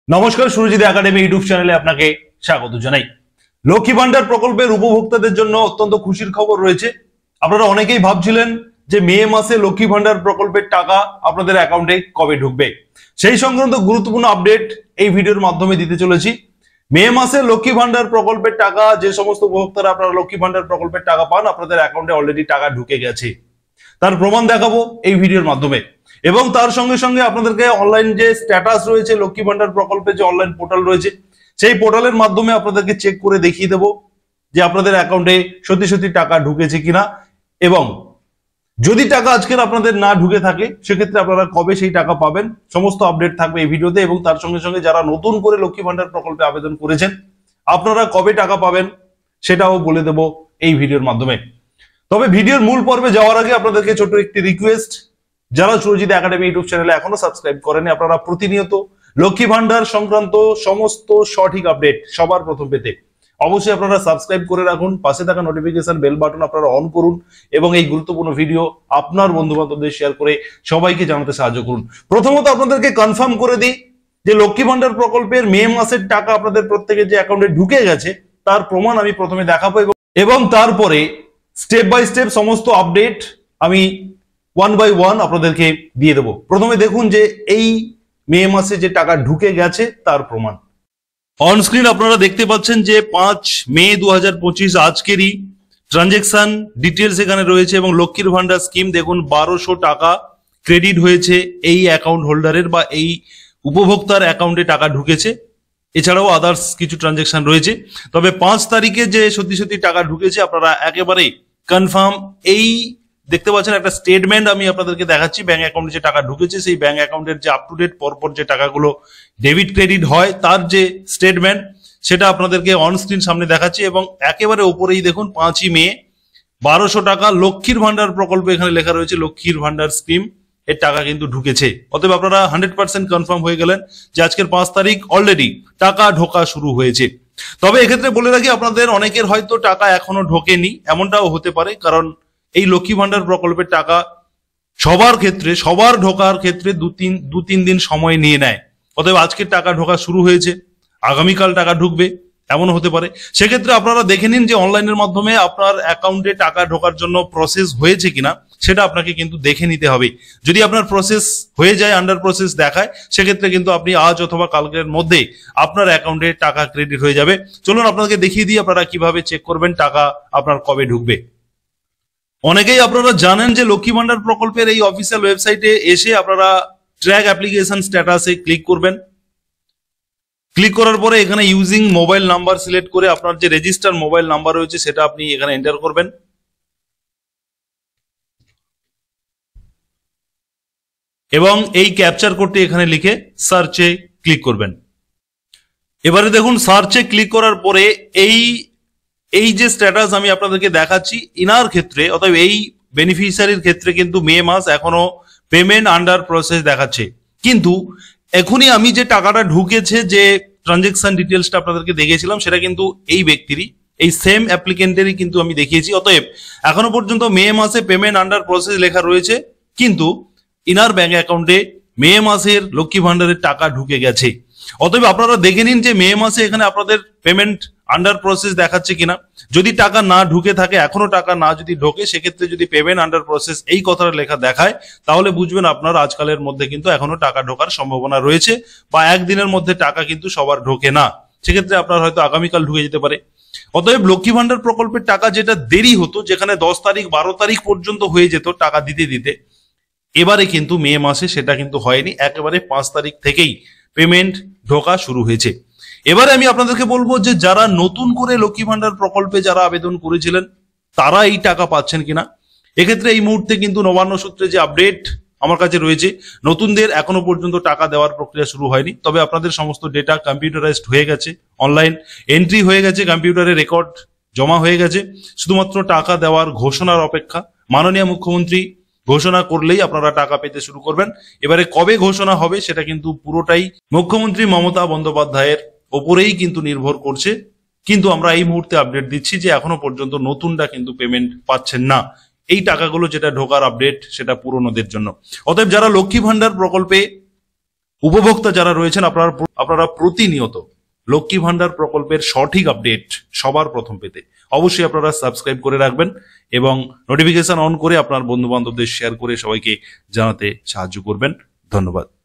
নমস্কার, Surajit academy YouTube চ্যানেলে আপনাকে স্বাগত জানাই। লক্ষ্মী ভান্ডার প্রকল্পের উপভোক্তাদের জন্য অত্যন্ত খুশির খবর রয়েছে। আপনারা অনেকেই ভাবছিলেন যে মে মাসে লক্ষ্মী ভান্ডার প্রকল্পের টাকা আপনাদের অ্যাকাউন্টে কবে ঢুকবে, সেই সংক্রান্ত গুরুত্বপূর্ণ আপডেট এই ভিডিওর মাধ্যমে দিতে চলেছি। মে মাসে লক্ষ্মী ভান্ডার প্রকল্পের টাকা যে সমস্ত উপভোক্তারা আপনারা লক্ষ্মী ভান্ডার প্রকল্পের টাকা পান, আপনাদের অ্যাকাউন্টে অলরেডি টাকা ঢুকে গেছে, তার প্রমাণ দেখাবো এই ভিডিওর মাধ্যমে। এবং তার সঙ্গে সঙ্গে আপনাদেরকে অনলাইন যে স্ট্যাটাস রয়েছে লক্ষ্মী ভান্ডার প্রকল্পের যে অনলাইন পোর্টাল রয়েছে, সেই পোর্টালের মাধ্যমে আপনাদেরকে চেক করে দেখিয়ে দেবো যে আপনাদের অ্যাকাউন্টে সত্যি সত্যি টাকা ঢুকেছে কিনা, এবং যদি টাকা আজকের আপনাদের না ঢুকে থাকে সেক্ষেত্রে আপনারা কবে সেই টাকা পাবেন, সমস্ত আপডেট থাকবে এই ভিডিওতে। এবং তার সঙ্গে সঙ্গে যারা নতুন করে লক্ষ্মী ভান্ডার প্রকল্পে আবেদন করেছেন আপনারা কবে টাকা পাবেন সেটাও বলে দেবো এই ভিডিওর মাধ্যমে। তবে ভিডিওর মূল পর্বে যাওয়ার আগে আপনাদেরকে ছোট্ট একটি রিকোয়েস্ট, যারা সুরজিৎ একাডেমি ইউটিউব চ্যানেলে এখনো সাবস্ক্রাইব করেনি, আপনারা প্রতিনিয়ত লক্ষ্মী ভান্ডার সংক্রান্ত সমস্ত সঠিক আপডেট সবার প্রথম পেতে অবশ্যই আপনারা সাবস্ক্রাইব করে রাখুন, পাশে থাকা নোটিফিকেশন বেল বাটন আপনারা অন করুন এবং এই গুরুত্বপূর্ণ ভিডিও আপনার বন্ধু বান্ধবদের শেয়ার করে সবাইকে জানাতে সাহায্য করুন। প্রথমত আপনাদেরকে কনফার্ম করে দিই যে লক্ষ্মী ভান্ডার প্রকল্পের মে মাসের টাকা আপনাদের প্রত্যেকের যে অ্যাকাউন্টে ঢুকে গেছে তার প্রমাণ আমি প্রথমে দেখাবো, এবং তারপরে স্টেপ বাই স্টেপ সমস্ত আপডেট আমি ওয়ান বাই ওয়ান আপনাদেরকে দিয়ে দেবো। প্রথমে দেখুন যে এই মে মাসে যে টাকা ঢুকে গেছে তার প্রমাণ। অন স্ক্রিন আপনারা দেখতে পাচ্ছেন যে 5 মে 2025 আজকেরই ট্রানজেকশন ডিটেলস এখানে রয়েছে, এবং লক্ষ্মীর ভান্ডার স্কিম দেখুন 1200 টাকা ক্রেডিট হয়েছে এই অ্যাকাউন্ট হোল্ডারের বা এই উপভোক্তার অ্যাকাউন্টে টাকা ঢুকেছে। এছাড়াও আদার্স কিছু ট্রানজেকশন রয়েছে, তবে 5 তারিখে যে সত্যি সত্যি টাকা ঢুকেছে আপনারা একেবারে কনফার্ম। এই দেখতে পাচ্ছেন একটা স্টেটমেন্ট আমি আপনাদেরকে দেখাচ্ছি, ব্যাংক অ্যাকাউন্টে যে টাকা ঢুকেছে সেই ব্যাংক অ্যাকাউন্টের যে আপ টু ডেট পরপর যে টাকাগুলো ডেবিট ক্রেডিট হয় তার যে স্টেটমেন্ট সেটা আপনাদেরকে অন স্ক্রিন সামনে দেখাচ্ছি। এবং একেবারে উপরেই দেখুন 5ই মে 1200 টাকা লক্ষ্মীর ভান্ডার প্রকল্প এখানে লেখা রয়েছে, লক্ষ্মীর ভান্ডার স্কিম এর টাকা কিন্তু ঢুকেছে। অতএব আপনারা 100% কনফার্ম হয়ে গেলেন যে আজকের 5 তারিখ অলরেডি টাকা ঢোকা শুরু হয়েছে। তবে এক্ষেত্রে বলে রাখি, আপনাদের অনেকের হয়তো টাকা এখনো ঢোকেনি, এমনটাও হতে পারে, কারণ এই লক্ষ্মী ভান্ডার প্রকল্পের টাকা সবার ক্ষেত্রে সবার ঢোকার ক্ষেত্রে দু তিন দিন সময় নিয়ে নেয়। অতএব আজকের টাকা ঢোকা শুরু হয়েছে, আগামীকাল টাকা ঢুকবে এমন হতে পারে। সেক্ষেত্রে আপনারা দেখে নিন যে অনলাইনের মাধ্যমে আপনার অ্যাকাউন্টে টাকা ঢোকার জন্য প্রসেস হয়েছে কিনা সেটা আপনাকে কিন্তু দেখে নিতে হবে। যদি আপনার প্রসেস হয়ে যায়, আন্ডার প্রসেস দেখায়, সেক্ষেত্রে কিন্তু আপনি আজ অথবা কালকের মধ্যে আপনার অ্যাকাউন্টে টাকা ক্রেডিট হয়ে যাবে। চলুন আপনাকে দেখিয়ে দিই আপনারা কিভাবে চেক করবেন টাকা আপনার কবে ঢুকবে। অনেকেই আপনারা জানেন যে লক্ষ্মী ভান্ডার প্রকল্পের এই অফিসিয়াল ওয়েবসাইটে এসে আপনারা ট্র্যাক অ্যাপ্লিকেশন স্ট্যাটাসে ক্লিক করবেন। ক্লিক করার পরে এখানে ইউজিং মোবাইল নাম্বার সিলেক্ট করে আপনার যে রেজিস্টার মোবাইল নাম্বার রয়েছে সেটা আপনি এখানে এন্টার করবেন। এবং এই ক্যাপচার কোডটি এখানে লিখে সার্চে ক্লিক করবেন। এবারে দেখুন সার্চে ক্লিক করার পরে এই যে স্ট্যাটাস আমি আপনাদেরকে দেখাচ্ছি ইনার ক্ষেত্রে, অর্থাৎ এই বেনিফিশিয়ারির ক্ষেত্রে কিন্তু মে মাস এখনো পেমেন্ট আন্ডার প্রসেস দেখাচ্ছে। কিন্তু এখনই আমি যে টাকাটা ঢুকেছে, যে ট্রানজেকশন ডিটেলসটা আপনাদেরকে দেখিয়েছিলাম, সেটা কিন্তু এই ব্যক্তিরই, এই সেম অ্যাপ্লিকেন্টেরই কিন্তু আমি দেখিয়েছি। অতএব এখনো পর্যন্ত মে মাসে পেমেন্ট আন্ডার প্রসেস লেখা রয়েছে, কিন্তু ইনার ব্যাংক অ্যাকাউন্টে মে মাসের লক্ষ্মী ভান্ডারের টাকা ঢুকে গেছে। অতএব আপনারা দেখে নিন যে মে মাসে এখানে আপনাদের পেমেন্ট আন্ডার প্রসেস দেখাচ্ছে কিনা। যদি টাকা না ঢুকে থাকে, এখনো টাকা না যদি ঢোকে, সেক্ষেত্রে যদি পেমেন্ট আন্ডার প্রসেস এই কথাটা লেখা দেখায়, তাহলে বুঝবেন আপনার আজকালের মধ্যে কিন্তু এখনো টাকা ঢোকার সম্ভাবনা রয়েছে, বা একদিনের মধ্যে টাকা কিন্তু সবার ঢোকে না, সেক্ষেত্রে আপনার হয়তো আগামীকাল ঢুকে যেতে পারে। অতএব লক্ষ্মী ভান্ডার প্রকল্পের টাকা যেটা দেরি হতো, যেখানে 10 তারিখ 12 তারিখ পর্যন্ত হয়ে যেত টাকা দিতে দিতে, এবারে কিন্তু মে মাসে সেটা কিন্তু হয়নি, একেবারে 5 তারিখ থেকেই পেমেন্ট ঢোকা শুরু হয়েছে। এবারে আমি আপনাদেরকে বলবো যে যারা নতুন করে লক্ষ্মী ভান্ডার প্রকল্পে যারা আবেদন করেছিলেন তারা এই টাকা পাচ্ছেন কিনা। এক্ষেত্রে এই মুহূর্তে কিন্তু নবান্ন সূত্রে যে আপডেট আমার কাছে রয়েছে, নতুনদের এখনো পর্যন্ত টাকা দেওয়ার প্রক্রিয়া শুরু হয়নি, তবে আপনাদের সমস্ত ডেটা কম্পিউটারাইজড হয়ে গেছে, অনলাইন এন্ট্রি হয়ে গেছে, কম্পিউটারে রেকর্ড জমা হয়ে গেছে, শুধুমাত্র টাকা দেওয়ার ঘোষণার অপেক্ষা। মাননীয় মুখ্যমন্ত্রী ঘোষণা করলেই আপনারা টাকা পেতে শুরু করবেন। এবারে কবে ঘোষণা হবে সেটা কিন্তু পুরোটাই মুখ্যমন্ত্রী মমতা বন্দ্যোপাধ্যায়ের ওপরেই কিন্তু নির্ভর করছে। কিন্তু আমরা এই মুহূর্তে আপডেট দিচ্ছি যে এখনো পর্যন্ত নতুনরা কিন্তু পেমেন্ট পাচ্ছেন না। এই টাকাগুলো যেটা ঢোকার আপডেট সেটা পুরনোদের জন্য। অতএব যারা লক্ষ্মী ভান্ডার প্রকল্পে উপভোক্তা যারা রয়েছেন আপনারা প্রতিনিয়ত লক্ষ্মী ভান্ডার প্রকল্পের সঠিক আপডেট সবার প্রথম পেতে অবশ্যই আপনারা সাবস্ক্রাইব করে রাখবেন এবং নোটিফিকেশন অন করে আপনার বন্ধু বান্ধবদের শেয়ার করে সবাইকে জানাতে সাহায্য করবেন। ধন্যবাদ।